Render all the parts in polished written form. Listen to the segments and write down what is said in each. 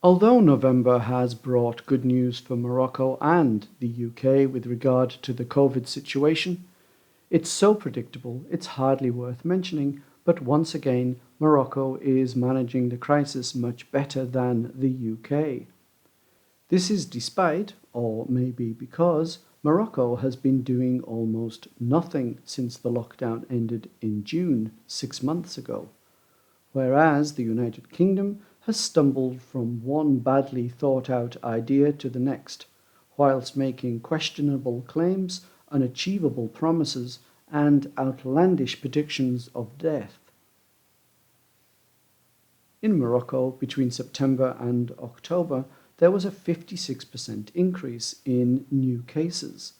Although November has brought good news for Morocco and the UK with regard to the COVID situation, it's so predictable it's hardly worth mentioning, but once again, Morocco is managing the crisis much better than the UK. This is despite, or maybe because, Morocco has been doing almost nothing since the lockdown ended in June, 6 months ago, whereas the United Kingdom has stumbled from one badly thought out idea to the next, whilst making questionable claims, unachievable promises, and outlandish predictions of death. In Morocco, between September and October, there was a 56% increase in new cases.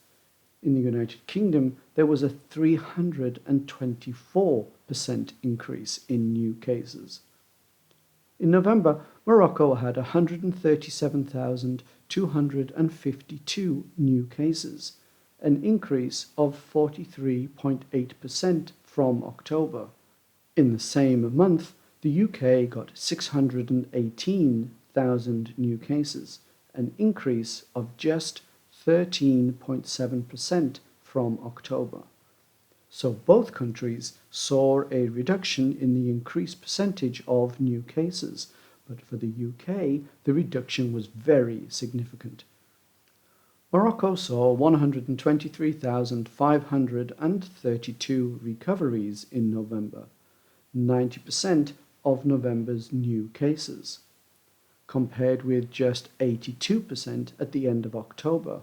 In the United Kingdom, there was a 324% increase in new cases. In November, Morocco had 137,252 new cases, an increase of 43.8% from October. In the same month, the UK got 618,000 new cases, an increase of just 13.7% from October. So both countries saw a reduction in the increased percentage of new cases, but for the UK, the reduction was very significant. Morocco saw 123,532 recoveries in November, 90% of November's new cases, compared with just 82% at the end of October.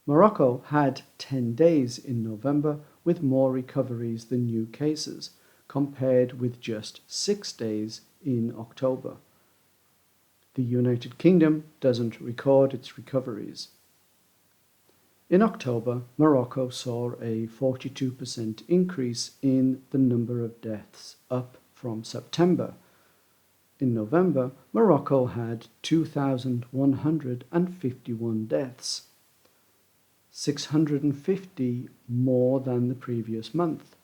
Morocco had 10 days in November with more recoveries than new cases, compared with just 6 days in October. The United Kingdom doesn't record its recoveries. In October, Morocco saw a 42% increase in the number of deaths, up from September. In November, Morocco had 2,151 deaths, 650 more than the previous month,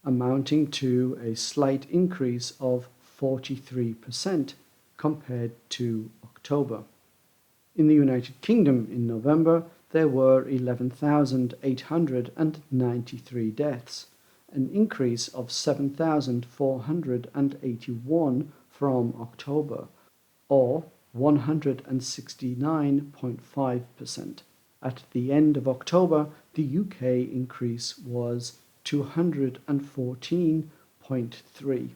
amounting to a slight increase of 43% compared to October. In the United Kingdom in November, there were 11,893 deaths, an increase of 7,481 from October, or 169.5%. At the end of October, the UK increase was 214.3.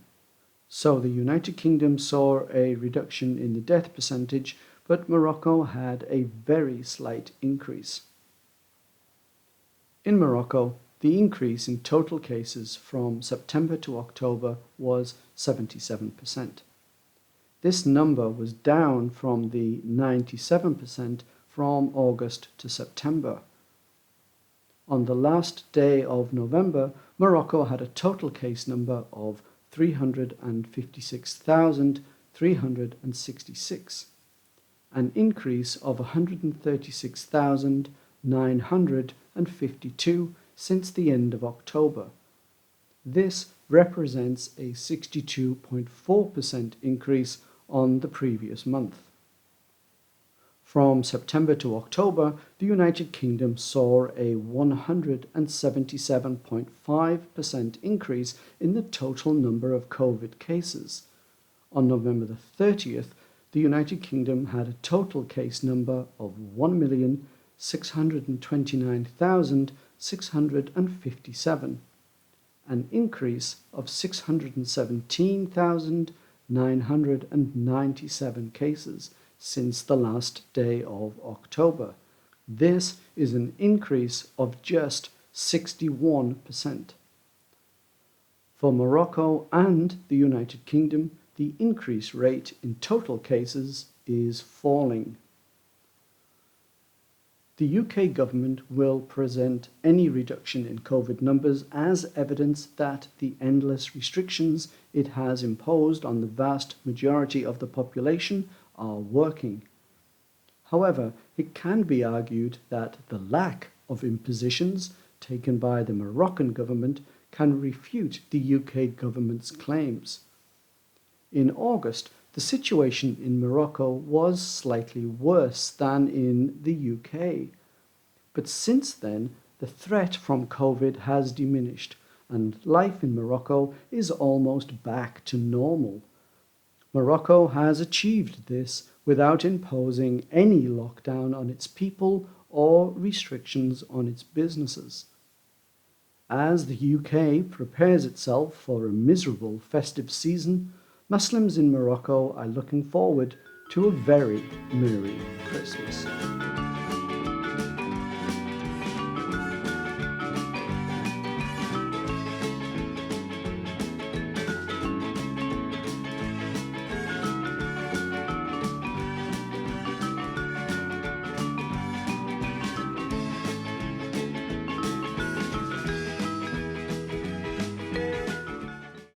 So the United Kingdom saw a reduction in the death percentage, but Morocco had a very slight increase. In Morocco, the increase in total cases from September to October was 77%. This number was down from the 97% from August to September. On the last day of November, Morocco had a total case number of 356,366, an increase of 136,952 since the end of October. This represents a 62.4% increase on the previous month. From September to October, the United Kingdom saw a 177.5% increase in the total number of COVID cases. On November the 30th, the United Kingdom had a total case number of 1,629,657, an increase of 617,997 cases since the last day of October. This is an increase of just 61%. For Morocco and the United Kingdom, the increase rate in total cases is falling. The UK government will present any reduction in COVID numbers as evidence that the endless restrictions it has imposed on the vast majority of the population are working. However, it can be argued that the lack of impositions taken by the Moroccan government can refute the UK government's claims. In August, The situation in Morocco was slightly worse than in the UK, but since then the threat from COVID has diminished and life in Morocco is almost back to normal. Morocco has achieved this without imposing any lockdown on its people or restrictions on its businesses. As the UK prepares itself for a miserable festive season, Muslims in Morocco are looking forward to a very merry Christmas.